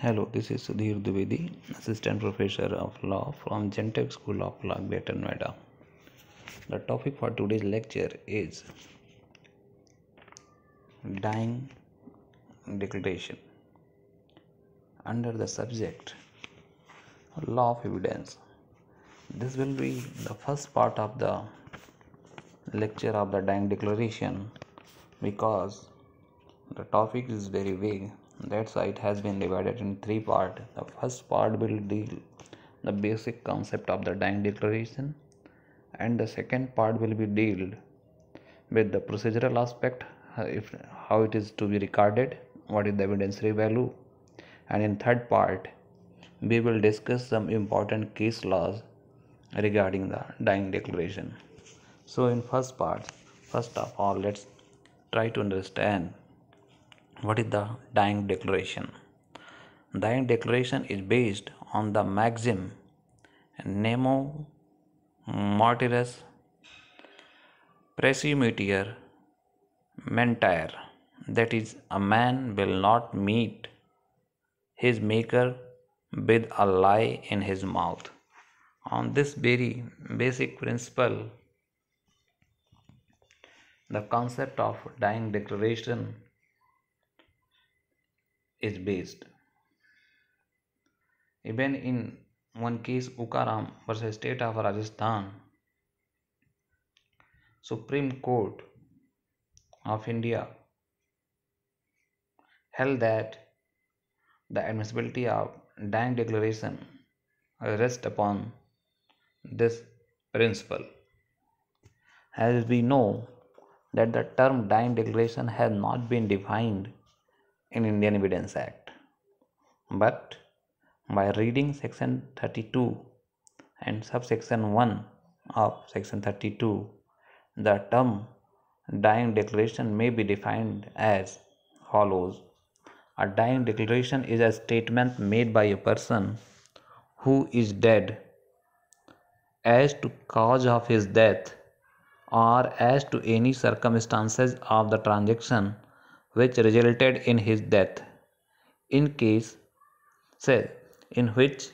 Hello, this is Sudhir Dwivedi, Assistant Professor of Law from Gentech School of Law, Greater Noida. The topic for today's lecture is Dying Declaration under the subject Law of Evidence. This will be the first part of the lecture of the Dying Declaration because the topic is very vague. That's why it has been divided in three parts. The first part will deal the basic concept of the dying declaration, and the second part will be deal with the procedural aspect, how it is to be recorded, what is the evidentiary value, and in third part we will discuss some important case laws regarding the dying declaration. So in first part, first of all, let's try to understand what is the dying declaration. Dying declaration is based on the maxim nemo mortuis praesumitur mentire, that is, a man will not meet his maker with a lie in his mouth. On this very basic principle, the concept of dying declaration is based. Even in one case, Ukaram versus State of Rajasthan, Supreme Court of India held that the admissibility of dying declaration rests upon this principle. As we know that the term dying declaration has not been defined in Indian Evidence Act, but by reading section 32 and subsection 1 of section 32, the term dying declaration may be defined as follows. A dying declaration is a statement made by a person who is dead as to cause of his death or as to any circumstances of the transaction which resulted in his death, in case say in which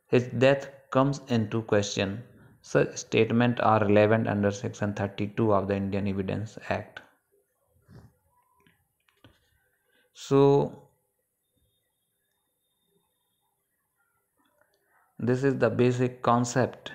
his death comes into question. Such statements are relevant under section 32 of the Indian Evidence Act. So this is the basic concept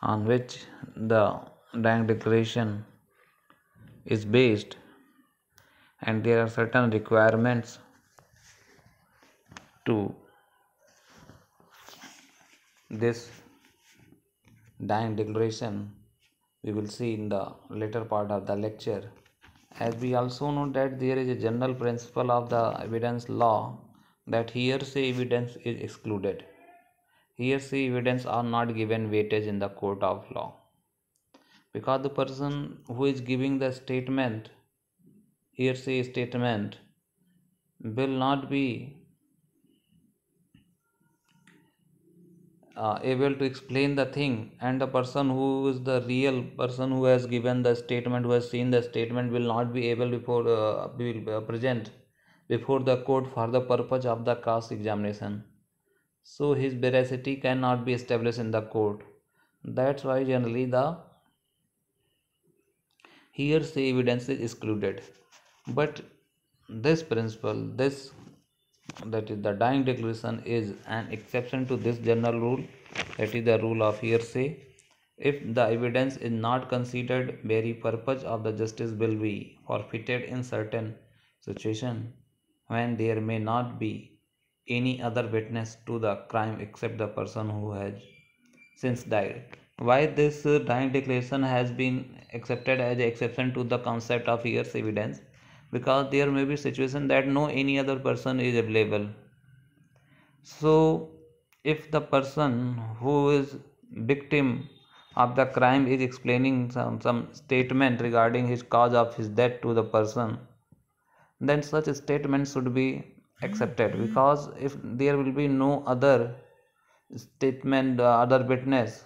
on which the dying declaration is based, and there are certain requirements to this dying declaration. We will see in the later part of the lecture. As we also know that there is a general principle of the evidence law that hearsay evidence is excluded. Hearsay evidence are not given weightage in the court of law, because the person who is giving the statement, hearsay statement, will not be able to explain the thing, and the person who is the real person who has given the statement, who has seen the statement, will not be able be present before the court for the purpose of the cross examination. So his veracity cannot be established in the court. That's why generally the hearsay evidence is excluded. But this principle, that is the dying declaration, is an exception to this general rule, that is the rule of hearsay. If the evidence is not considered, very purpose of the justice will be forfeited in certain situation when there may not be any other witness to the crime except the person who has since died. Why this dying declaration has been accepted as an exception to the concept of hearsay evidence? Because there may be situation that no any other person is available. So if the person who is victim of the crime is explaining some statement regarding his cause of his death to the person, then such a statement should be accepted, because if there will be no other statement, other witness,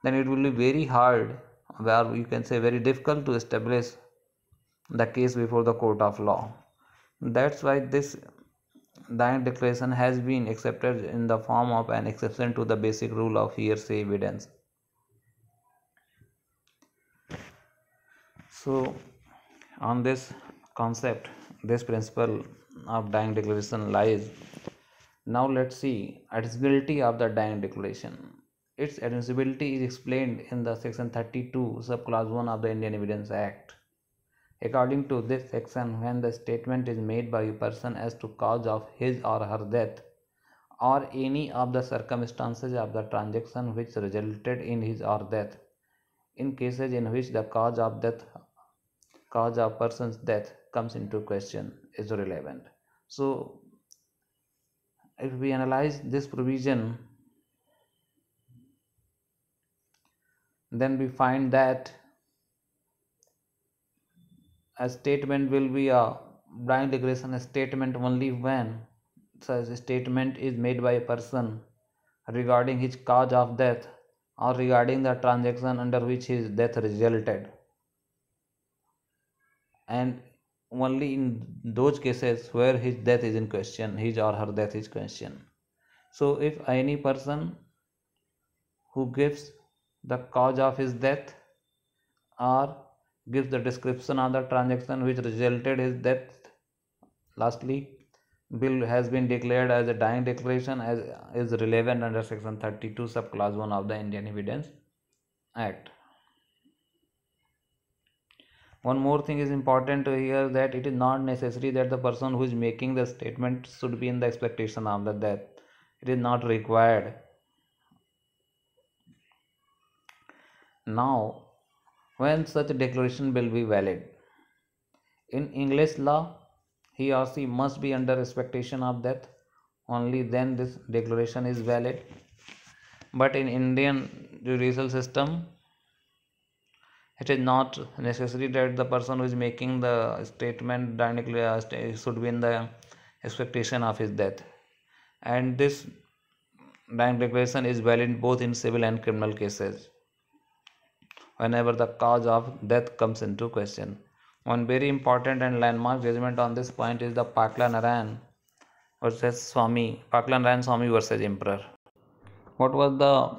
then it will be very hard, where you can say very difficult, to establish the case before the court of law. That's why this dying declaration has been accepted in the form of an exception to the basic rule of hearsay evidence. So, on this concept, this principle of dying declaration lies. Now, let's see admissibility of the dying declaration. Its admissibility is explained in the section 32, subclause 1 of the Indian Evidence Act. According to this section, when the statement is made by a person as to cause of his or her death, or any of the circumstances of the transaction which resulted in his or death, in cases in which the cause of person's death comes into question, is relevant. So, if we analyze this provision, then we find that a statement will be a dying declaration statement only when such a statement is made by a person regarding his cause of death or regarding the transaction under which his death resulted, and only in those cases where his death is in question, his or her death is question. So if any person who gives the cause of his death or gives the description of the transaction which resulted his death, lastly bill has been declared as a dying declaration, as is relevant under section 32 subclause 1 of the Indian Evidence Act. One more thing is important to hear, that it is not necessary that the person who is making the statement should be in the expectation of the death. It is not required. Now, when such a declaration will be valid? In English law, he or she must be under expectation of death. Only then this declaration is valid. But in Indian judicial system, it is not necessary that the person who is making the statement should be in the expectation of his death. And this dying declaration is valid both in civil and criminal cases whenever the cause of death comes into question. One very important and landmark judgment on this point is the Pakla Narayan Swami versus Emperor. What was the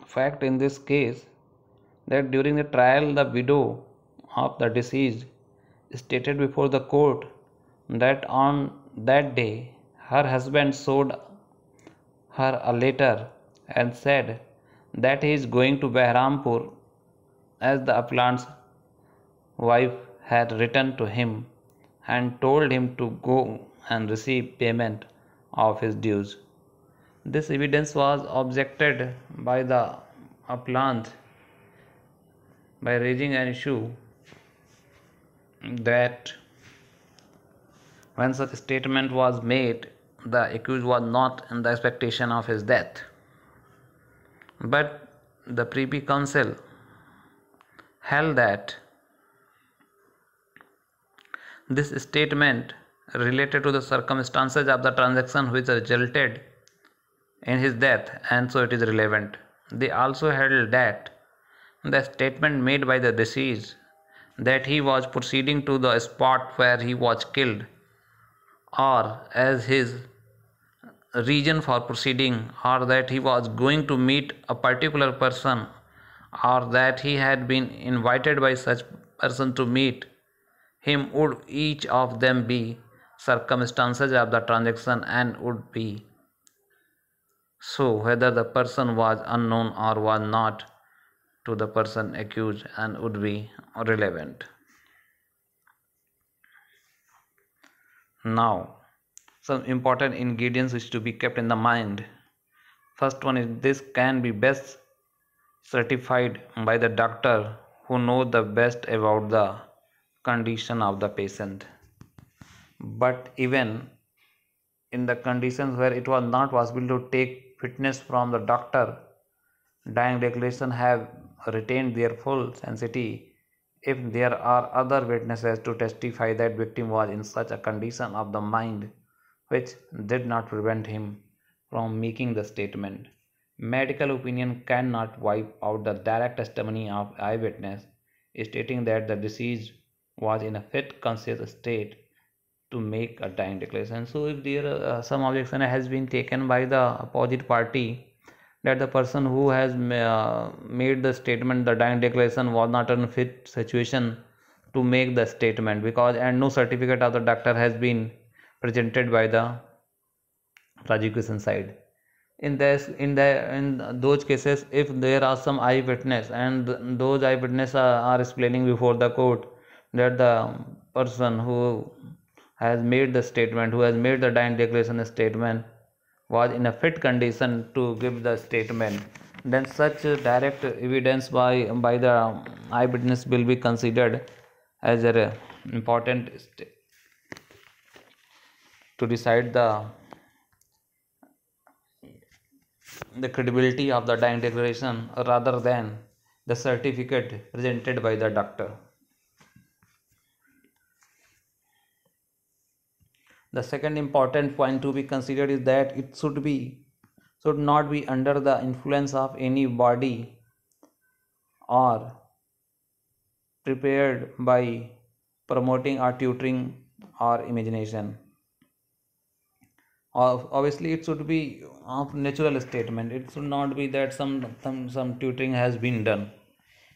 fact in this case? That during the trial, the widow of the deceased stated before the court that on that day her husband showed her a letter and said that he is going to Behrampur, as the appellant's wife had written to him and told him to go and receive payment of his dues. This evidence was objected by the appellant by raising an issue that when such a statement was made, the accused was not in the expectation of his death. But the Privy Council held that this statement related to the circumstances of the transaction which resulted in his death, and so it is relevant. They also held that the statement made by the deceased that he was proceeding to the spot where he was killed, or as his reason for proceeding, or that he was going to meet a particular person, or that he had been invited by such person to meet him, would each of them be circumstances of the transaction and would be so whether the person was unknown or was not to the person accused and would be relevant. Now, some important ingredients which to be kept in the mind. First one is, this can be best certified by the doctor who knows the best about the condition of the patient. But even in the conditions where it was not possible to take witness from the doctor, dying declaration have retained their full sanctity if there are other witnesses to testify that victim was in such a condition of the mind which did not prevent him from making the statement. Medical opinion cannot wipe out the direct testimony of eyewitness stating that the deceased was in a fit conscious state to make a dying declaration. So if there some objection has been taken by the opposite party that the person who has made the statement, the dying declaration, was not in fit situation to make the statement, because and no certificate of the doctor has been presented by the prosecution side. In those cases, if there are some eyewitness and those eyewitness are explaining before the court that the person who has made the statement, who has made the dying declaration statement, was in a fit condition to give the statement, then such direct evidence by the eyewitness will be considered as a important to decide the credibility of the dying declaration rather than the certificate presented by the doctor. The second important point to be considered is that it should not be under the influence of any body or prepared by promoting or tutoring or imagination. Obviously it should be of natural statement. It should not be that some tutoring has been done.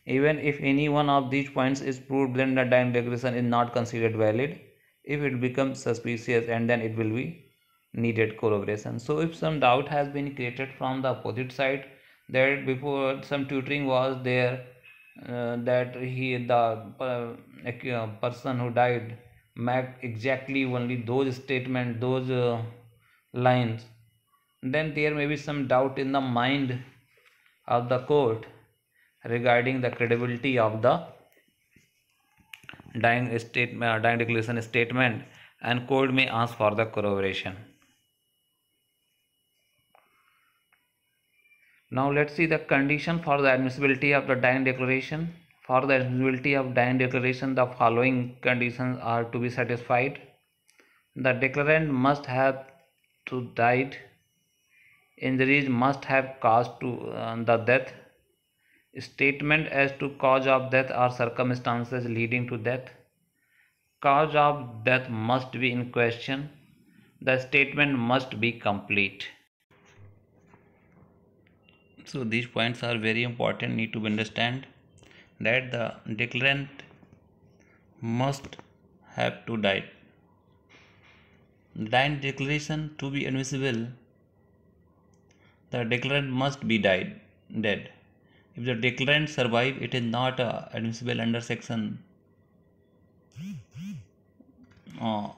Even if any one of these points is proved, then the dying declaration is not considered valid. If it becomes suspicious, and then it will be needed corroboration. So if some doubt has been created from the opposite side that before some tutoring was there, that the person who died made exactly only those statements, those lines, then there may be some doubt in the mind of the court regarding the credibility of the dying declaration statement, and court may ask for the corroboration. Now let's see the condition for the admissibility of the dying declaration. For the admissibility of dying declaration, the following conditions are to be satisfied. The declarant must have to died. Injuries must have caused to the death. Statement as to cause of death or circumstances leading to death. Cause of death must be in question. The statement must be complete. So these points are very important, need to be understand that the declarant must have to die. Dying declaration to be admissible, the declarant must be dead. If the declarant survive, it is not admissible under section of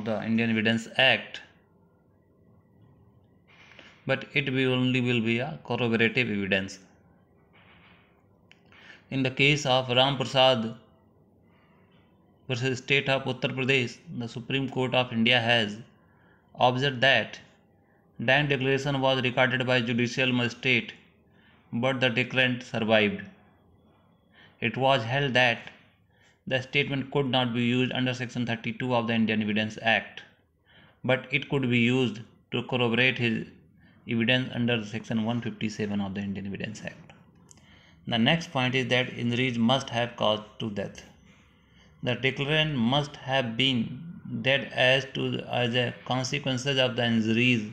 the Indian Evidence Act, but it will be a corroborative evidence. In the case of Ram Prasad versus State of Uttar Pradesh, the Supreme Court of India has observed that dying declaration was recorded by judicial magistrate, but the declarant survived. It was held that the statement could not be used under section 32 of the Indian Evidence Act, but it could be used to corroborate his evidence under section 157 of the Indian Evidence Act. The next point is that injuries must have caused to death. The declarant must have been dead as a consequence of the injuries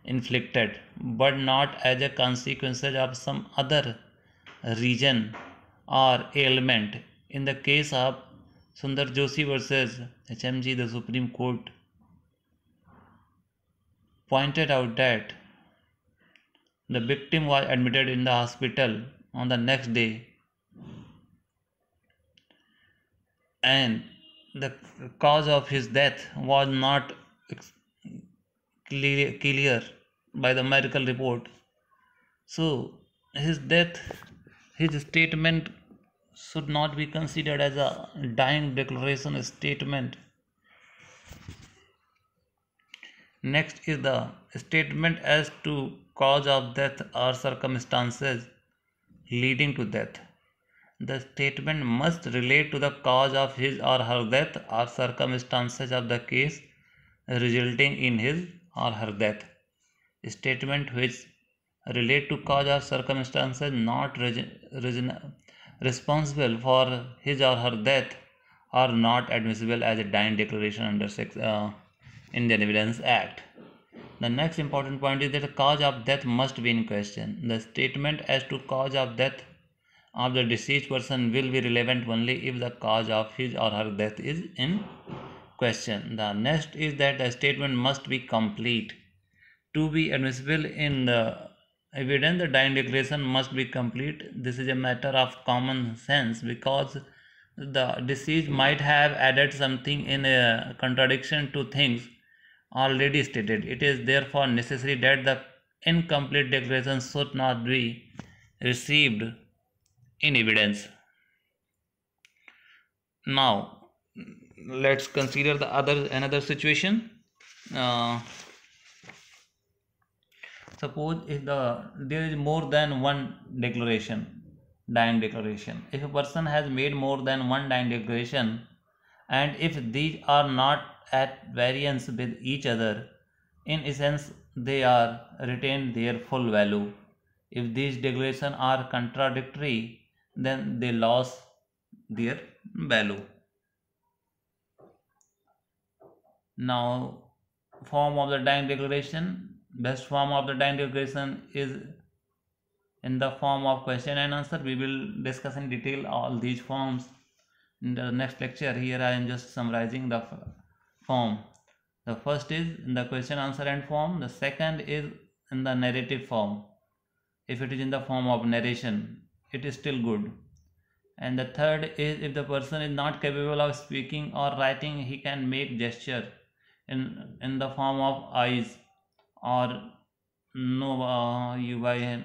inflicted, but not as a consequence of some other reason or ailment. In the case of Sundar Joshi versus HMG, the Supreme Court pointed out that the victim was admitted in the hospital on the next day, and the cause of his death was not clear by the medical report. So his death, his statement should not be considered as a dying declaration statement. Next is the statement as to cause of death or circumstances leading to death. The statement must relate to the cause of his or her death or circumstances of the case resulting in his or her death. Statement which relate to cause or circumstances not responsible for his or her death are not admissible as a dying declaration under Indian Evidence Act. The next important point is that the cause of death must be in question. The statement as to cause of death of the deceased person will be relevant only if the cause of his or her death is in question. The next is that the statement must be complete. To be admissible in the evidence, the dying declaration must be complete. This is a matter of common sense because the deceased might have added something in a contradiction to things already stated. It is therefore necessary that the incomplete declaration should not be received in evidence. Now, let's consider the another situation. Uh, Suppose if there is more than one dying declaration. If a person has made more than one dying declaration, and if these are not at variance with each other, in essence they are retain their full value. If these declarations are contradictory, then they lose their value. Now, form of the dying declaration. Best form of the dying declaration is in the form of question and answer. We will discuss in detail all these forms in the next lecture. Here I am just summarizing the form. The first is in the question answer and form. The second is in the narrative form. If it is in the form of narration, it is still good. And the third is if the person is not capable of speaking or writing, he can make gesture in the form of eyes or no you by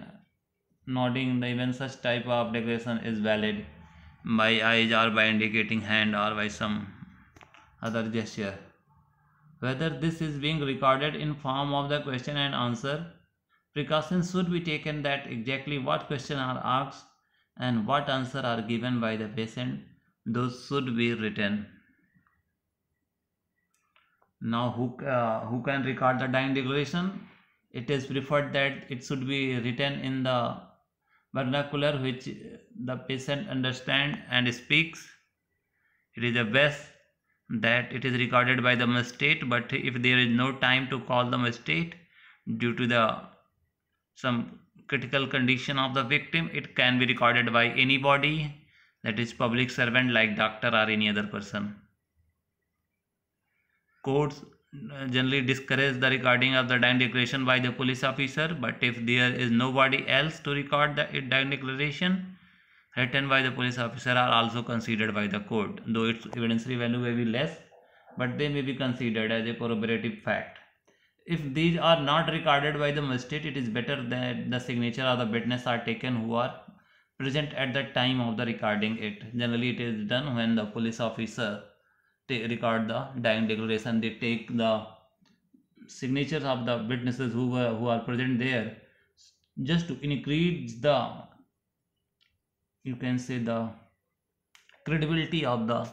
nodding. Even such type of declaration is valid by eyes or by indicating hand or by some other gesture. Whether this is being recorded in form of the question and answer, precautions should be taken that exactly what questions are asked and what answer are given by the patient, those should be written. Now, who can record the dying declaration? It is preferred that it should be written in the vernacular which the patient understands and speaks. It is the best that it is recorded by the magistrate, but if there is no time to call the magistrate due to the some critical condition of the victim, it can be recorded by anybody, that is public servant like doctor or any other person. Courts generally discourage the recording of the dying declaration by the police officer, but if there is nobody else to record the dying declaration, written by the police officer are also considered by the court, though its evidentiary value may be less, but they may be considered as a corroborative fact. If these are not recorded by the magistrate, it is better that the signature of the witness are taken who are present at the time of the recording it. Generally, it is done when the police officer record the dying declaration. They take the signatures of the witnesses who are present there, just to increase the, you can say, the credibility of the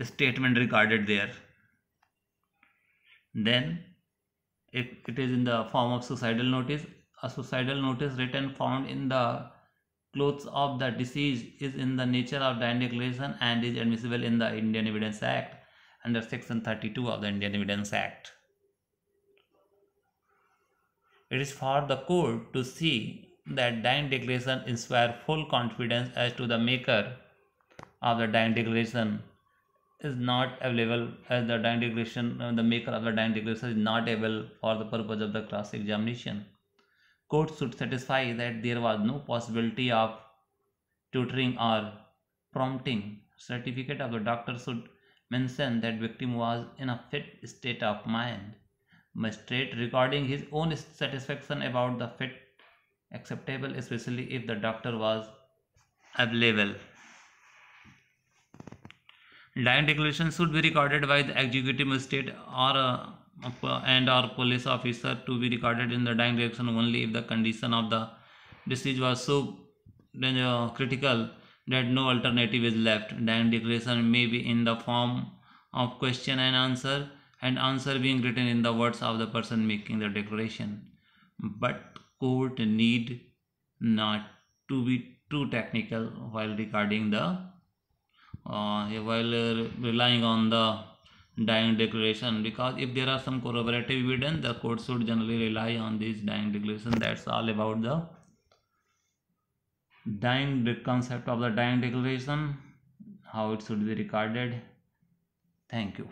statement recorded there. Then, if it is in the form of suicidal notice, a suicidal notice written found in the clothes of the deceased is in the nature of dying declaration and is admissible in the Indian Evidence Act under section 32 of the Indian Evidence Act. It is for the court to see that dying declaration inspire full confidence as to the maker of the dying declaration is not available, as the dying declaration, the maker of the dying declaration is not able for the purpose of the cross examination. Court should satisfy that there was no possibility of tutoring or prompting. Certificate of the doctor should mention that victim was in a fit state of mind. Magistrate recording his own satisfaction about the fit acceptable, especially if the doctor was available. Dying declaration should be recorded by the executive magistrate or police officer to be recorded in the dying declaration only if the condition of the deceased was so critical that no alternative is left. Dying declaration may be in the form of question and answer being written in the words of the person making the declaration. But court need not to be too technical while recording the while relying on the dying declaration, because if there are some corroborative evidence, the court should generally rely on this dying declaration. That's all about the concept of the dying declaration, how it should be recorded. Thank you.